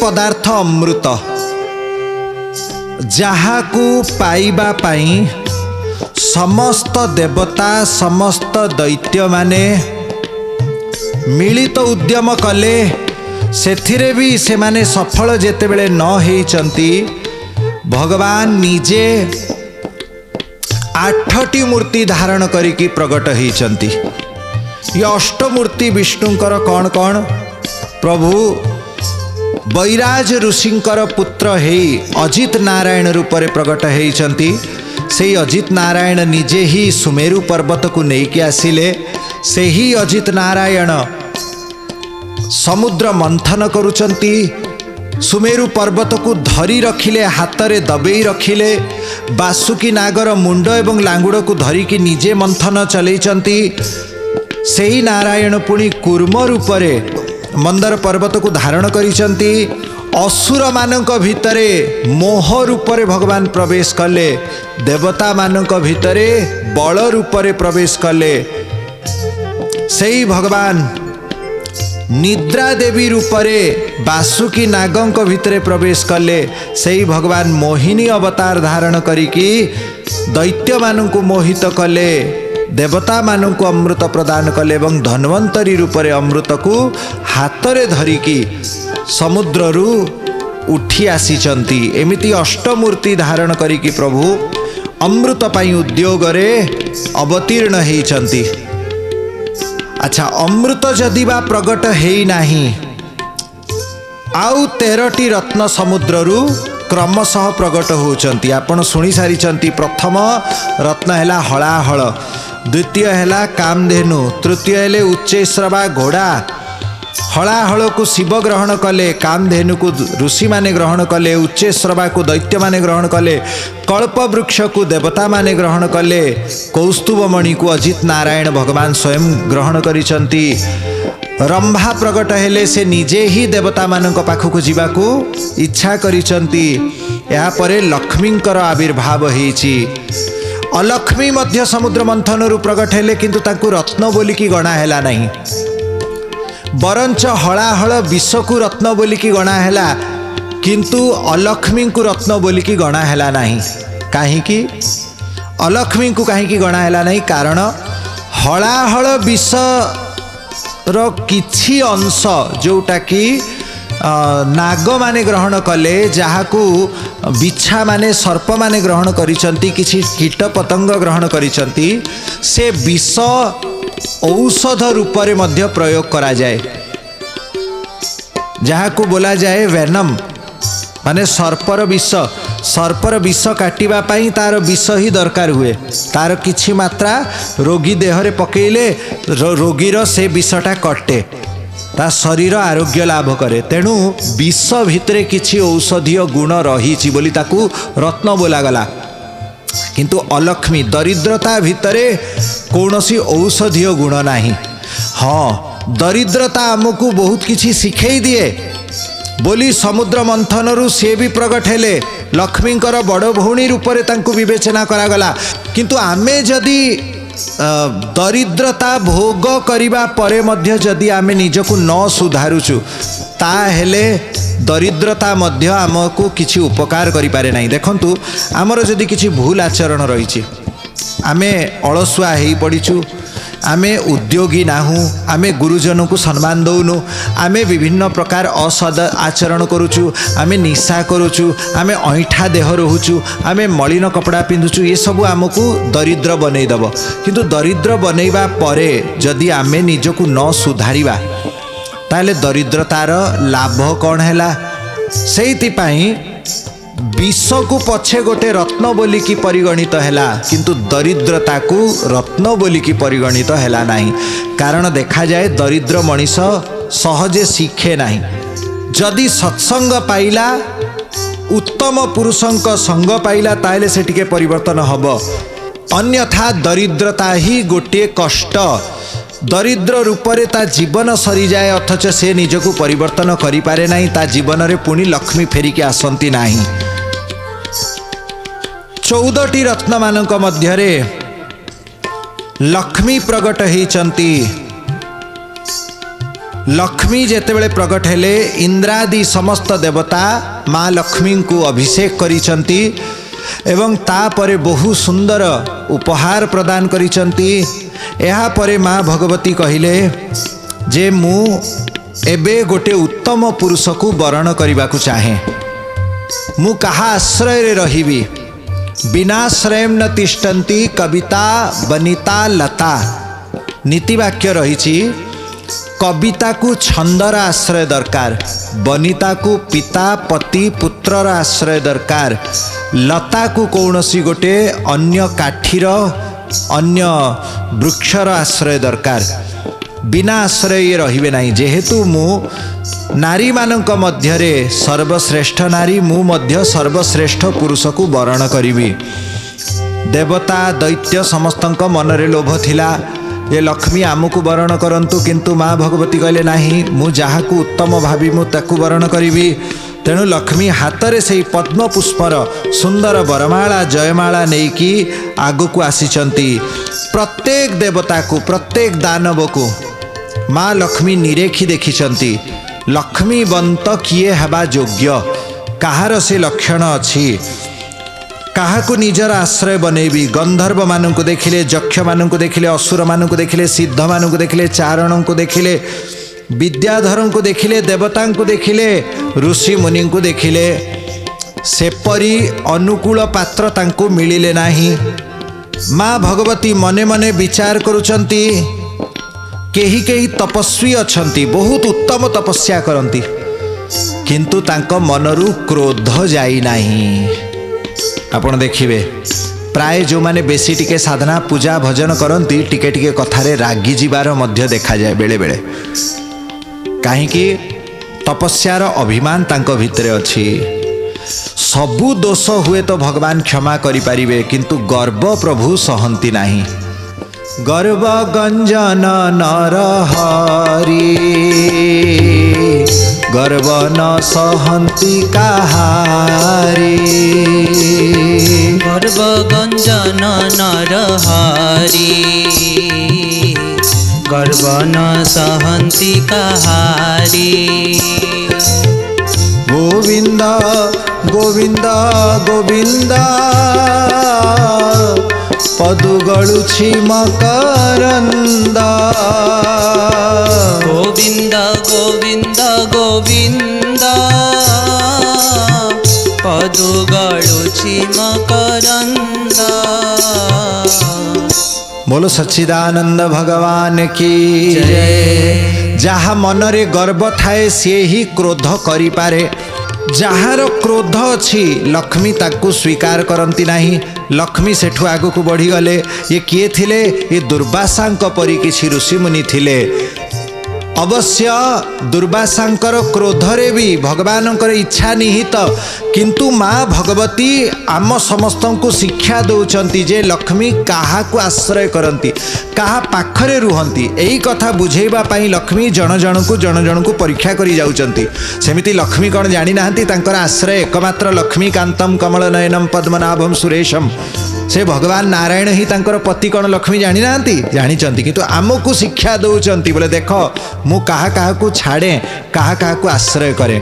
पदार्थ अमृत जहाकू पाइबा पाई समस्त देवता समस्त दैत्य माने मिलित उद्यम कले सेथिरे भी से माने सफल जेतेबेले न होइचंती भगवान निजे 8टी मूर्ति धारण करिकी प्रकट होइचंती। ये अष्टमूर्ति विष्णुंकर कौन कौन? प्रभु बैराज ऋषिंकर पुत्र हे अजित नारायण रूपरे प्रकट होइचंती। से अजित नारायण निजे ही सुमेरु पर्वत को लेकिन आसिले। से ही अजित नारायण समुद्र मंथन करुचंती। सुमेरु पर्वत को धरी रखिले, हाथरे दबेई रखिले। बासुकी नागर मुंड एवं लांगुड़ को धरिकी निजे मंथन चलैचंती। सेही नारायण पुणी कूर्म रूपरे मंदर पर्वत को धारण करिचंती। असुर मानक भितरे मोह रूपरे भगवान प्रवेश कले। देवता मानक भितरे बल रूपरे प्रवेश कले। सेही भगवान निद्रा देवी रूपरे बासुकी नागंक भितरे प्रवेश कले। सेही भगवान मोहिनी अवतार धारण करिकी दैत्य मानक मोहित कले, देवता मानक अमृत प्रदान कले एवं धन्वंतरी रूपरे अमृत को हाथरे धरिकी समुद्ररू उठी आसीचंती। एमिति अष्टमूर्ति धारण करिकी प्रभु अमृत पाई उद्योग रे अवतीर्ण होइचंती। अच्छा, अमृत जदि बा प्रकट हेई नाही आउ 13टी रत्न समुद्ररू क्रमशः प्रकट होउचंती। आपण सुनी सारिचंती। प्रथम रत्न हैला हलाहल, द्वितीय हैला कामधेनु, तृतीय हेले उच्चैश्रवा घोड़ा। हलाहल को शिव ग्रहण कले, कामधेनु को ऋषि माने ग्रहण कले, उच्चैश्रवा को दैत्य माने ग्रहण कले, कल्प वृक्ष को देवता माने ग्रहण कले, कौस्तुभमणि को अजित नारायण भगवान स्वयं ग्रहण करिसंती। रंभा प्रकट हेले से निजे ही देवता मानक पाखक जीवाकू इच्छा करिसंती। या परे लक्ष्मींकर आविर्भाव हेछि। अलक्ष्मी मध्य समुद्र मंथन रु प्रकट हेले किंतु ताकू रत्न बोलिकी गणा हेला नहीं। बरंच हलाहल विष को रत्न बोलिकी गणा हेला किंतु अलक्ष्मी को रत्न बोलिकी गणा हेला नहीं। काहींकी अलक्ष्मी को काहींकी गणा हेला नहीं? कारण हलाहल विष रो किछि अंश जोटा कि नाग माने ग्रहण कले, जहाकू बिछा माने सर्प माने ग्रहण करिसंती, किछि कीट पतंग ग्रहण करिसंती, से विष औषध रूपरे मध्य प्रयोग करा जाए, जहाकू बोला जाए वेनम माने सर्पर विष। सर्पर विष काटिबा पाई तार विष ही दरकार हुए। तार किछि मात्रा रोगी देहरे पकेइले रोगीर से विषटा कटे, ता शरीर आरोग्य लाभ करे। तेणु विष भितरे किछि औषधीय गुण रहिछि बोली ताकू रत्न बोला गला। किंतु अलक्ष्मी दरिद्रता भितरे कौनसी औषधीय गुण नाही। हाँ, दरिद्रता आमको बहुत किछि सिखै दिए बोली समुद्र मंथन रु से भी प्रकट हेले। लक्ष्मींकर बड़ भौणी रूपरे तांकु विवेचना करागला। किंतु आमे जदि दरिद्रता भोग करिबा परे मध्य जदि आमे निजको न सुधारुचु ताहेले दरिद्रता मध्य आमको किछि उपकार करि पारे नाही। देखंतु आमर जदि किछि भूल आचरण रहिछि, आमे अलसुआ हेई पड़िछु, आमे उद्योगी नाहु, आमे गुरुजन को सम्मान दौनु, आमे विभिन्न प्रकार असद आचरण करुचु, आमे निशा करुचु, आमे ऐठा देह रहुचु, आमे मलिन कपड़ा पिंधुचु, ये सब आमको दरिद्र बनई दब। किंतु दरिद्र बनैबा परे जदि आमे निजको न सुधारिबा ताले दरिद्रतार लाभ कौन हैला? सेइतिपाई विष को पछे गोटे रत्न बोलिकी परिगणित हैला, किंतु दरिद्रता को रत्न बोलिकी परिगणित हैला नहीं। कारण देखा जाए दरिद्र मनीष सहजे शिखे नहीं। जदि सत्संग पाइला, उत्तम पुरुषंक संग पाइला ताले से टिके परिवर्तन हब। अन्यथा दरिद्रता ही गोटे कष्ट। दरिद्र रूपरे ता जीवन सरी जाए अथच से निजको परिवर्तन करि पारे नहीं। ता जीवन रे पुणी लक्ष्मी फेरिकी आसंती नहीं। 14टी रत्न मानक मध्यरे लक्ष्मी प्रकट होइचंती। लक्ष्मी जेतेबेले प्रकट हेले इंद्रादि समस्त देवता माँ लक्ष्मी को अभिषेक करिसंती एवं तापरे बहु सुंदर उपहार प्रदान करिसंती। एहा परे माँ भगवती कहिले जे मु एबे गोटे उत्तम पुरुष को वरण करने को चाहे। मु कहा आश्रय रे रहिबी बिनाश्रय न तिष्ठन्ति कविता बनिता लता। नीतिवाक्य रही कविता को छंदर आश्रय दरकार, बनिता को पिता पति पुत्रर आश्रय दरकार, लता को कौनसी गोटे अन्य काठीर अन्य वृक्षर आश्रय दरकार। बिना आश्रय रहिबे नहीं। जेहेतु मु नारी मानक मध्यरे सर्वश्रेष्ठ नारी, मु मध्य सर्वश्रेष्ठ पुरुष को वरण करिबी। देवता दैत्य समस्तक मनरे लोभ थिला ये लक्ष्मी आमको वरण करंतु, किंतु माँ भगवती कहले नहीं, मु जहाकू उत्तम भावी मु ताकू वरण करिबी। तेणु लक्ष्मी हाथ से पद्म पुष्पर सुंदर वरमाला जयमाला नहीं कि आगु को आसीचंती। प्रत्येक देवता को प्रत्येक दानव को माँ लक्ष्मी निरेखी देखिचंती। लक्ष्मी बंत किए हेबा योग्य, कहार से लक्षण अच्छी, काहाकू निजर आश्रय बनैबी। गंधर्व मानक देखिले, यक्ष मानक देखिले, असुर मानक देखिले, सिद्ध मानक देखिले, चारण को देखिले, विद्याधर को देखिले, देवता को देखिले, ऋषि मुनि को देखिले, सेपरी अनुकूल पात्र तांको मिलिले नाही। माँ भगवती मने मने विचार करुचंती। केही केही तपस्वी अछंती, बहुत उत्तम तपस्या करंती, किंतु तांको मनरु क्रोध जाई नाही। आपण देखिबे प्राय जो माने बेसी टिके साधना पूजा भजन करंती टिके टिके कथारे रागी जीवार मध्य देखा जाए बेले बेले। काहेकि तपस्यार अभिमान तांको भितरे अछि। सबु दोष हुए तो भगवान क्षमा करि पारिबे, किंतु गर्व प्रभु सहंती नाही। गर्व गंजन नर हरि, गर्व न सहंती कहारी। गर्व गंजन नर हरि, गर्व न सहंती कहारी। गोविंद गोविंद गोविंद पदु गळुछि मकरंद। गोविंद गोविंद गोविंद पदु गळुछि मकरंद। बोलो सच्चिदानंद भगवान की जय। जहाँ मनरे गर्व थाए सी ही क्रोध करि पारे। जार क्रोध अच्छी लक्ष्मी ताकू स्वीकार करती नहीं। लक्ष्मी सेठू आगु को बढ़ी गले। ये किए थिले? ये दुर्वासांक परी किछि ऋषि मुनि थिले। अवश्य दुर्वासांकर क्रोधरे भी भगवानकर इच्छा निहित, किंतु माँ भगवती आम समस्त को शिक्षा दौरान जे लक्ष्मी काहा को आश्रय करती, काहा पाखरे रुहंती। यही कथा बुझेबा पाई लक्ष्मी जन जन को परीक्षा करी जाउचंती। सेमिति लक्ष्मी कौन जानी नाहंती तांकर आश्रय एकमात्र लक्ष्मीकांतम कमल नयनम पद्मनाभम सुरेशम। से भगवान नारायण ही तांकर पति कौन लक्ष्मी जानी नाहंती, जानिचंती, किंतु आमको शिक्षा दौरान बोले देख मु काहा काहा को छाड़े, काहा काहा को आश्रय करे।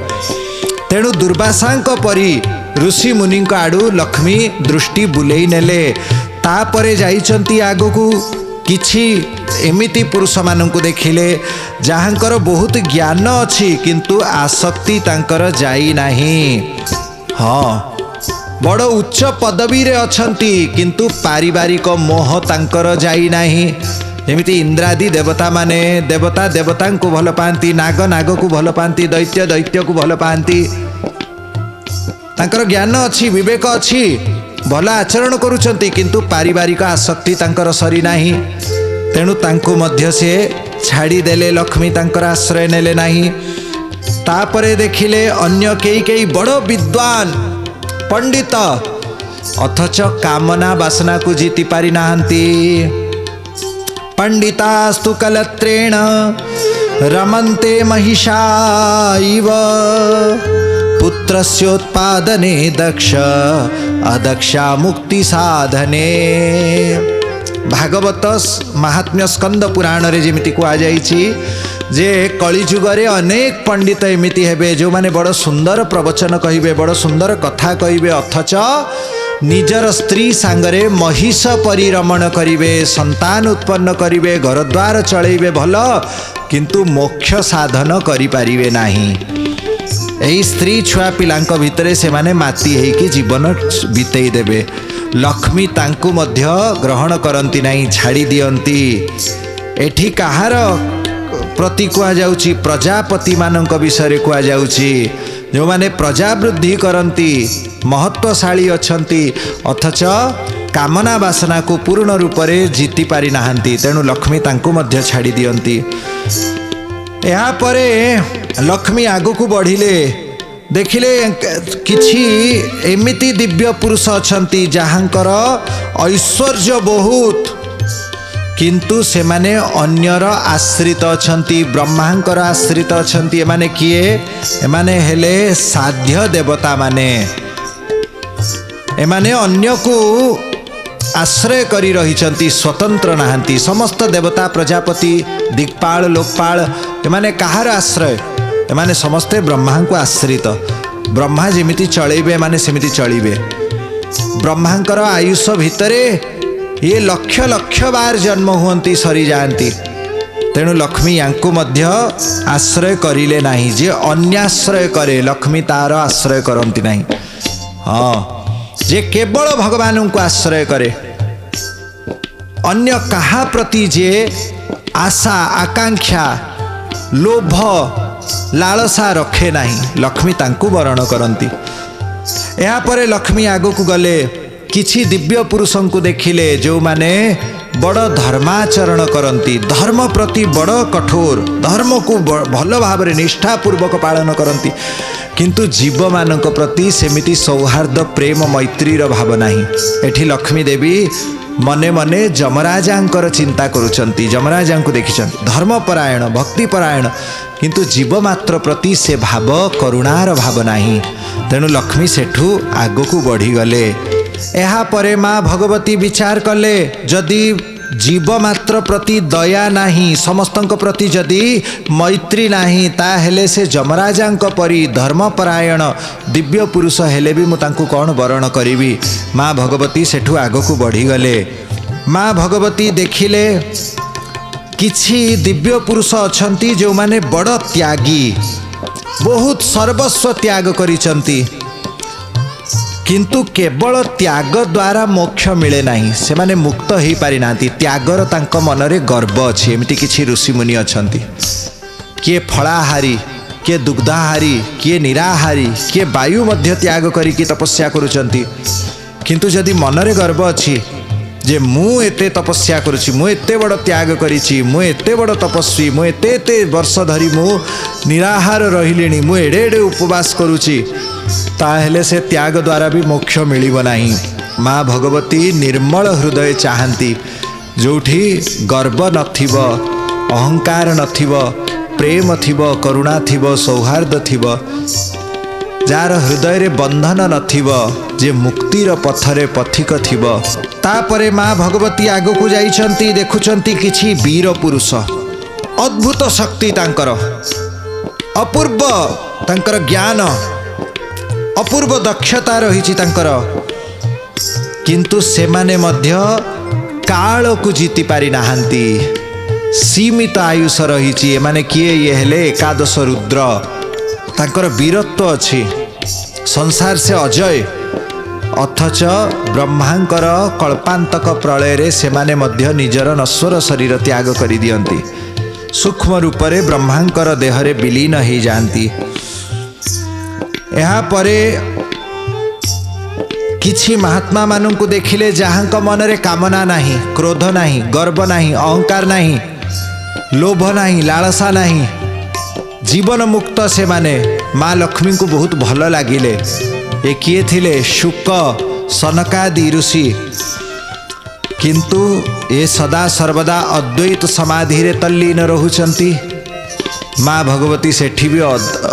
तेणु दुर्वासांक परी ऋषि मुनि आड़ू लक्ष्मी दृष्टि बुलेई नेले। तापरे जाइचंती आगको किछि एमिति पुरुष माननकु देखिले जहाँकर बहुत ज्ञान अच्छी, किंतु आसक्ति तांकर जाई नाही। हाँ, बड़ उच्च पदवी रे अछंती, किंतु पारिवारिक मोह तांकर जाई नाही। जेमिति इंद्रादि देवता माने देवता देवता को भल पाती, नाग नाग को भल पाती, दैत्य दैत्य को भल पाती। तांकर ज्ञान अच्छी, विवेक अच्छी, भल आचरण करुछंती, किंतु पारिवारिक आसक्ति तांकर सरी नाही। तेणु तांको मध्य से छाड़ी देले लक्ष्मी, तांकर आश्रय नेले नाही। तापरे देखिले अन्य केई बड़ विद्वान पंडित अथच कामना वासना को जीति पारि नाहंती। पंडितास्तु कलत्रेण रमन्ते महिषा इव, पुत्रस्योत्पादने दक्ष अदक्षा मुक्ति साधने। भागवत महात्म्य स्कंद पुराण रे जेमिति कुआ जाइछि, जे कलिजुगरे अनेक पंडित एमिति हेबे जो माने बड़ सुंदर प्रवचन कहिबे, बड़ सुंदर कथा कहिबे, अथच निजर स्त्री सांगरे महिष परिरमण करिवे, संतान उत्पन्न करिवे, घरद्वार चलैबे भल, किंतु मोक्ष साधन करि पारिबे नाही। एही स्त्री छुआ पिलांक भितरे से माने माती हेकी जीवन बितेई देबे। लक्ष्मी तांकु मध्य ग्रहण करंती नाही, छाड़ी दियंती। एठी कहार प्रति कुआ जाउची, प्रजापति मानक विषय कुआ जाउची, जो माने प्रजा वृद्धि करंती, महत्वशाली अछंती, अथच कामना वासना को पूर्ण रूप से जीति पारि नाहंती, तेणु लक्ष्मी तांकु मध्य छाड़ी दियंती। या परे लक्ष्मी आगु को बढ़िले, देखिले किछि एमिति दिव्य पुरुष अछंती जहांकर ऐश्वर्य बहुत, किंतु से माने अन्यर आश्रित अछंती, ब्रह्मांकर आश्रित अछंती। एमाने किए? एमाने हेले साध्य देवता माने। एमाने अन्य को आश्रय करी रहिचंती, स्वतंत्र नाहंती। समस्त देवता, प्रजापति, दिक्पाल, लोकपाल, एमाने कहार आश्रय? एमाने समस्ते ब्रह्मा को आश्रित। ब्रह्मा जेमिति चलैबे एमाने सेमिति चलिबे। ब्रह्मांकर आयुष भितरे ये लक्ष लक्ष बार जन्म हुअंती, सरी जाती। तेणु लक्ष्मी यांकु मध्य आश्रय करिले नाही। जे अन्याश्रय करे लक्ष्मी तार आश्रय करंती नाही। हाँ, जे केवल भगवान को आश्रय करे, अन्य कहा प्रति जे आशा, आकांक्षा, लोभ, लालसा रखे नाही, लक्ष्मी तांकु वरण करंती। या परे लक्ष्मी आगो को गले, किछि दिव्य पुरुषों को देखिले जो माने बड़ धर्माचरण करंती, धर्म प्रति बड़ कठोर, धर्म को भल भाव निष्ठापूर्वक पालन करंती, किंतु जीव मानक प्रति सेमिति सौहार्द, प्रेम, मैत्रीर भाव नाही। एठी लक्ष्मी देवी मने मने जमराजांकर चिंता करुचंती। जमराजांको देखिचंती धर्मपरायण, भक्तिपरायण, किंतु जीव मात्र प्रति से भाव, करुणार भाव नाही। तेणु लक्ष्मी सेठू आगको बढ़ी गले। एहा परे माँ भगवती विचार कले, जदि जीव मात्र प्रति दया नाही, समस्तंक प्रति जदि मैत्री नाही, ताहेले से जमराजांक परी धर्मपरायण दिव्य पुरुष हेले भी मु तांकु कौन वरण करिवि। माँ भगवती सेठू आगको बढ़ी गले। माँ भगवती देखिले किछि दिव्य पुरुष अछंती जो माने बड़ त्यागी, बहुत सर्वस्व त्याग करिसंती, किंतु केवल त्याग द्वारा मोक्ष मिले नहीं, से माने मुक्त हो पारि नांती। त्यागर तांको मनरे गर्व अछि। एमिति किछि ऋषि मुनि अछंती, किए फलाहारी, किए दुग्धाहारी, किए निराहारी, किए वायु मध्य त्याग करिकी तपस्या करुचंती, किंतु जदि मनरे गर्व अछि जे मु एते तपस्या करुछि, मु एते बड़ त्याग करिछि, मु एते बड़ तपस्वी, मु एते एते वर्ष धरी मु निराहार रहिलेनी, मु एडे एडे उपवास करुछि, ताहेले से त्याग द्वारा भी मोक्ष मिलिब नाही। माँ भगवती निर्मल हृदय चाहंती, जोठी गर्व नथिब, अहंकार नथिब, प्रेम थिब, करुणा थिब, सौहार्द थिब, जार हृदय रे बंधन नथिब, जे मुक्तिर पथरे पथिक थिब। तापरे माँ भगवती आगो को जाइछंती, देखुछंती किछि वीर पुरुष, अद्भुत शक्ति तांकर, अपूर्व तांकर ज्ञान, अपूर्व दक्षता रही तांकर, किंतु सेमाने मध्य काल को जीति पारि नाहंती। सीमित आयुष रही। एमाने किए? ये हेले एकादश रुद्र, तांकर वीरत्व अछि, संसार से अजय, अथच ब्रह्मांकर कल्पांतक प्रलय रे सेमाने मध्य निजर नश्वर शरीर त्याग करि दियंती, सूक्ष्म रूप रे ब्रह्मांकर देह रे विलीन हो जाती। यहाँ परे किछि महात्मा मानन को देखिले जहां मनरे कामना नाही, क्रोध नाही, गर्व नाही, अहंकार नाही, लोभ नाही, लालसा नाही, जीवन मुक्त से माने माँ लक्ष्मी को बहुत भल लगिले। ये किए थिले? शुक, सनकादि ऋषि, किंतु ये सदा सर्वदा अद्वैत समाधि रे तल्लीन रहुचंती। माँ भगवती सेठी भी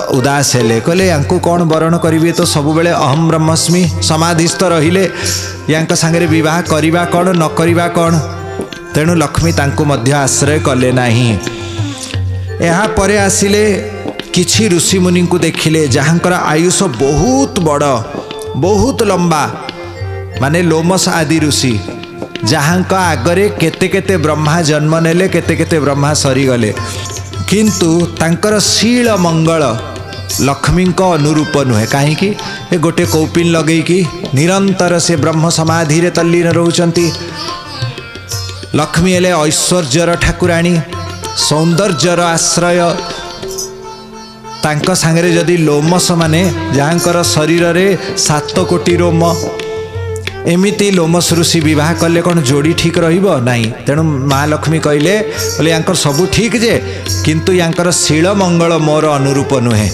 उदास हेले, कहले यांकु कौन वरण करिवे, तो सब बेले अहम ब्रह्मस्मि समाधिस्थ रहिले, यांक संगे विवाह करिबा कौन, न करिबा कौन। तेणु लक्ष्मी तांकु मध्य आश्रय कले नाही। ଏହା ପରେ ଆସିଲେ କିଛି ऋषिमुनि को देखिले जहाँकर आयुष बहुत बड़ बहुत लंबा माने लोमस आदि ऋषि जहाँक आगरे केते केते ब्रह्मा जन्म नेले केते केते ब्रह्मा सरीगले किंतु तांकर शील मंगल लक्ष्मी अनुरूप नुहे कहीं गोटे कौपिन लगेकी निरंतर से ब्रह्म समाधि रे तल्लीन रहउचंती। लक्ष्मी हेले ऐश्वर्यर ठाकुराणी सौंदर्यर आश्रय तांक सांगरे जदि लोमस माने जहाँकर शरीर रे 7 कोटी रोम एमिति लोमस ऋषि विवाह कले कौन जोड़ी ठीक रहिबो नहीं। तेणु माँ लक्ष्मी कहले बोले यांकर सबू ठीक जे किंतु यांकर शील मंगल मोर अनुरूप नुहे।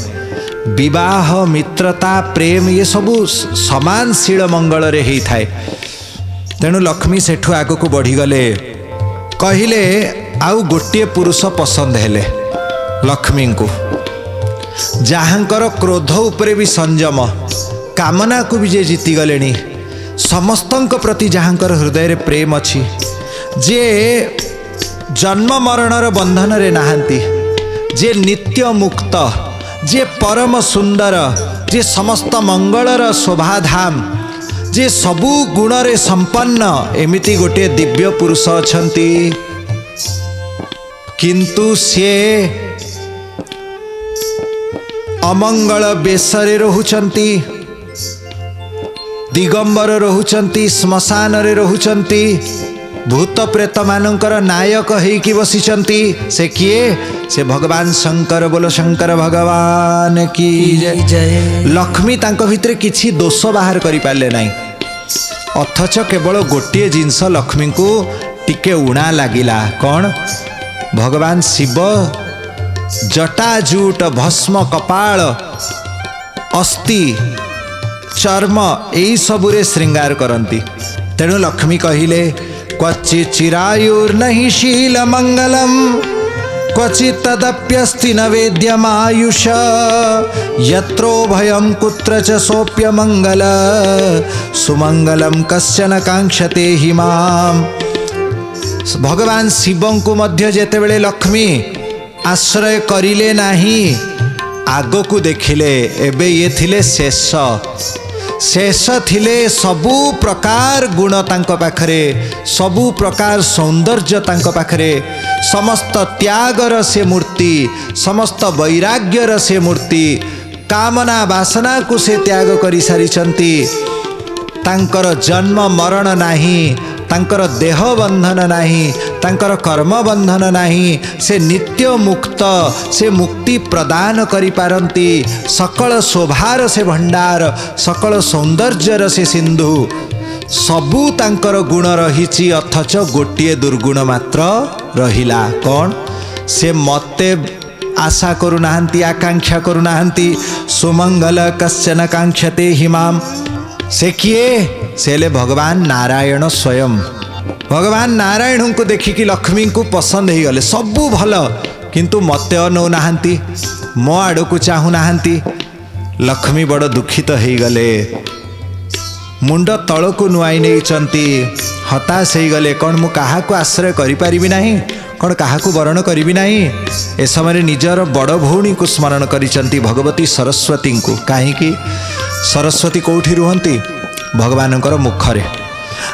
विवाह मित्रता प्रेम ये सबू समान शील मंगल रे ही थाए। तेणु लक्ष्मी सेठु आगो को बढ़ी गले कहले आउ गोटे पुरुष पसंद हेले लक्ष्मी को जहाँकर क्रोध उपरे भी संयम कामना को भी जे जीति गलेनी समस्तंक प्रति जहाँकर हृदय रे प्रेम अच्छी जे जन्म मरणर बंधन रे नहांती जे नित्य मुक्त जे परम सुंदर जे समस्त मंगलर शोभाधाम जे सबु गुण रे संपन्न एमिति गोटे दिव्य पुरुष अछंती किंतु से अमंगल बेसरे रहुचंती दिगंबर रहुचंती श्मशान रे रहुचंती भूत प्रेत मानकर नायक हेकी बसिचंती। से किए से भगवान शंकर बोलो शंकर भगवान की जय। लक्ष्मी तांक भितरे किछि दोष बाहर करि पाले नाही अथच केवल गोटे जिनस लक्ष्मी को टिके उणा लागिला कौन भगवान शिव जटाजूट भस्म कपाल अस्थि चर्म यही सबुरे श्रृंगार करती। तेणु लक्ष्मी कहिले क्वचि चिरायुर्नहि शील मंगलम क्वचि तदप्यस्ति न वेद्यमायुष यत्रो भयं कुत्र च सोप्य मंगल सुमंगलम कश्चन कांक्षते हि माम। भगवान शिवं को मध्य जेतेबेले लक्ष्मी आश्रय करिले नाही आगो को देखिले एबे ये थिले शेष थिले सबु प्रकार गुण तांक पाखरे सबु प्रकार सौंदर्य तांक पाखरे समस्त त्यागर से मूर्ति समस्त वैराग्यर से मूर्ति कामना वासना को से त्याग करि सारिचंती। तांकर जन्म मरण नाही तांकर देह बंधन नाही तांकर कर्म बंधन नाही से नित्य मुक्त से मुक्ति प्रदान करि पारंती सकल शोभार से भंडार सकल सौंदर्यर से सिंधु सबू तांकर गुण रहिछि अथच गोटिए दुर्गुण मात्र रहिला कौन से मते आशा करुनाहांती आकांक्षा करुनाहांती सुमंगल कश्चन कांक्षते हिमाम। से किए से भगवान नारायण स्वयं भगवान नारायण को देखिकी लक्ष्मी को पसंद ही गले सबू भल किंतु मते अनौ नाहांती मो आड़ को चाहू नाहांती। लक्ष्मी बड़ दुखित हो गले मुंड तल को नुआई नहीं हताश हो गले कौन मु काहा को आश्रय करि परिबि नाही कौन काहा को वरण करिबि नाही। ए समय निजर बड़ भौणी को स्मरण करिसंती भगवती सरस्वती को कहीं सरस्वती कौठी रुहंती भगवानकर मुखरे।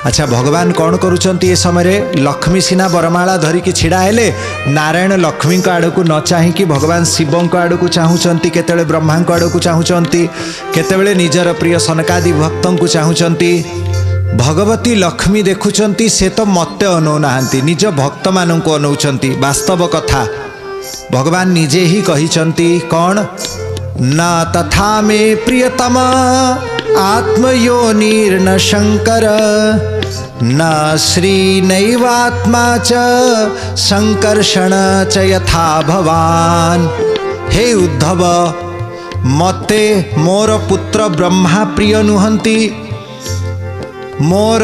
अच्छा भगवान कौन करुचंती ए समय लक्ष्मी सीना बरमाला धरिकी छिड़ा हेले नारायण लक्ष्मी आड़ को न चाहिकी भगवान शिव आड़ को चाहूँगी केतेबेले ब्रह्मा आड़ को चाहूँगी केतेबेले निजर प्रिय सनकादि भक्तों को चाहूँगी। भगवती लक्ष्मी देखुचंती से तो मते अनौ नाहांती निज भक्त मान को अनौचंती। वास्तव कथा भगवान निजे ही कहिचंती कौन न तथा मे प्रियतम आत्मयोनिर्न शंकर न श्री नैवात्मा च संकर्षण च यथा भवान। हे उद्धव मते मोर पुत्र ब्रह्मा प्रिय नुहंती मोर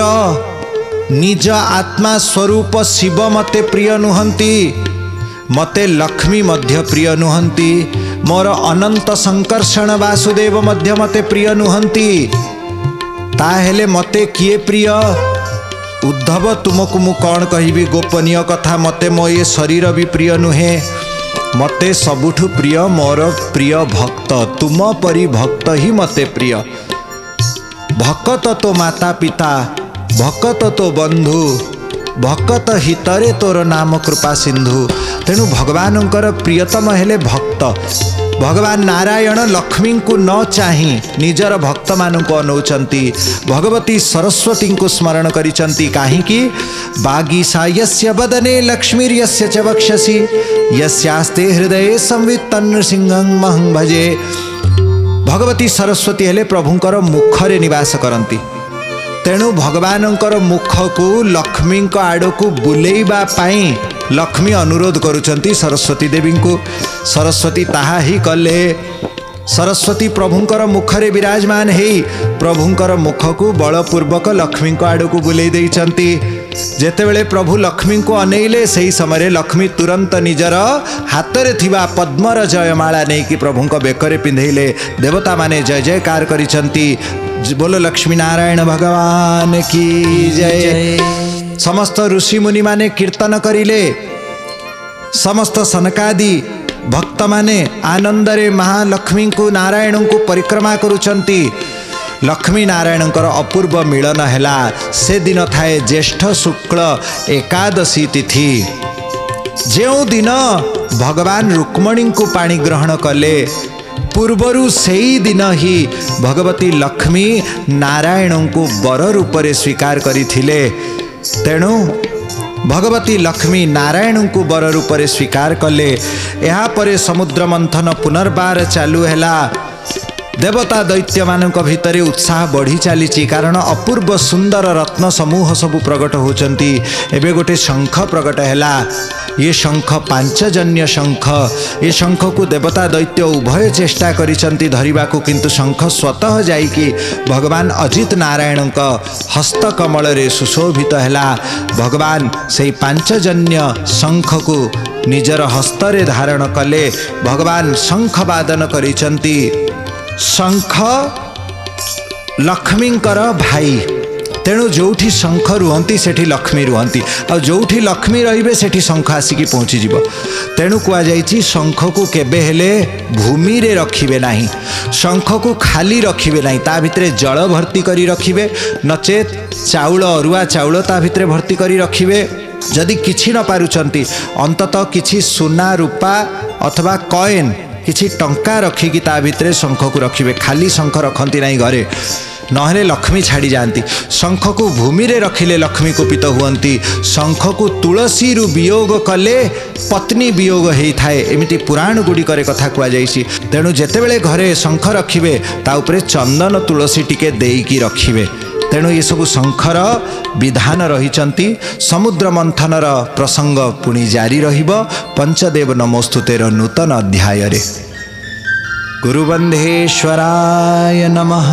निज आत्मा स्वरूप शिव मते प्रिय नुहंती मते लक्ष्मी मध्य प्रिय नुहंती मोर अनंत संकर्षण वासुदेव मध्य मते प्रिय नुहंती ताहेले मते किए प्रिय। उद्धव तुमको मु कौन कहबी गोपनीय कथा मते मो ये शरीर भी प्रिय नुहे मते सबुठु प्रिय मोर प्रिय भक्त तुम परी भक्त ही मते प्रिय भक्त तो माता पिता भक्त तो बंधु भक्त हितरे तोर नाम कृपा सिंधु। तेणु भगवानंकर प्रियतम हेले भक्त। भगवान नारायण लक्ष्मी को न चाही निजर भक्त मानक अनौचंती। भगवती सरस्वती को स्मरण करिचंती काहीकि बागीसा यस्य वदने लक्ष्मीर्यस्य च वक्षसि यस्यास्ते हृदये संवित् तन्नृसिंहं महं भजे। भगवती सरस्वती हेले प्रभुंकर मुखरे निवास करती। तेणु भगवानंकर मुख को लक्ष्मी आड़ को बुलेइबा पाई लक्ष्मी अनुरोध करुचंती सरस्वती देवी को। सरस्वती ताहा ही कले। सरस्वती प्रभुंकर मुखरे विराजमान है प्रभुंकर मुख को बलपूर्वक लक्ष्मी आड़ को बुले देइचंती। जेतेबेले प्रभु लक्ष्मी को अनेइले सही समय लक्ष्मी तुरंत निजर हाथ में थिबा पद्मर जयमाला नहीं कि प्रभुंक बेकरे पिंधेले। देवता माने जय जयकार करिचंती। बोलो लक्ष्मी नारायण भगवान की जय। समस्त ऋषि मुनि माने कीर्तन करिले। समस्त सनकादि भक्त माने आनंदरे महालक्ष्मी को नारायण को परिक्रमा करुचंती। लक्ष्मी नारायणकर अपूर्व मिलन हैला। से दिन थाए ज्येष्ठ शुक्ल एकादशी तिथि जो दिन भगवान रुक्मणी को पाणी ग्रहण कले पूर्वरु सेई दिन ही भगवती लक्ष्मी नारायण को बर रूप में स्वीकार करथिले। तेणु भगवती लक्ष्मी नारायण को बर रूप में स्वीकार कले। यहाँ पर समुद्र मंथन पुनर्बार चालू हैला। देवता दैत्य मानक भितरे उत्साह बढ़ी चली कारण अपूर्व सुंदर रत्न समूह सबु प्रकट होचंती। एबे गोटे शंख प्रकट हैला। ये शंख पांचजन्य शंख। ये शंख को देवता दैत्य उभय चेष्टा करिसंती धरिबा को किंतु शंख स्वतः जाइकी भगवान अजित नारायण का हस्त कमल रे सुशोभित हैला। भगवान से पांचजन्य शंख को निजर हस्तरे धारण कले। भगवान शंख वादन करिसंती। शंख लक्ष्मींकर भाई। तेणु जोठी शंख रुहंती सेठी लक्ष्मी रुहंती और जोठी लक्ष्मी रहिबे सेठी शंख आसिकी पहुँची जीव। तेणु कुआ जाइछि शंख को केबे हेले भूमि रे रखिबे नाही। शंख को खाली रखिबे नाही। ता भितरे जल भर्ती करी रखिबे नचेत चाउल अरुआ चाउल ता भितरे भर्ती करी रखिबे। जदि किछि न पारुचंती अंततः किछि सोना रूपा अथवा कॉइन किछि टंका रखिकी ता भितरे शंख को रखिबे। खाली शंख रखंती नहीं घरे नहले लक्ष्मी छाड़ी जाती। शंख को भूमि रे रखिले लक्ष्मी कुपित हुअंती। शंख को तुलसी रु वियोग कले पत्नी वियोग हेई थाए एमिति पुराण गुड़िकर कथा कुआ जाइछि। तेणु जेतेबेले घरे शंख रखिबे ता उपरे चंदन तुलसी टिके देईकी रखिबे। तेणु ये सब शंखर विधान रहिचंती। समुद्र मंथनर प्रसंग पुणी जारी रहिबो पंचदेव नमोस्तुतेर नूतन अध्याय रे। गुरुबंधेश्वराय नमः।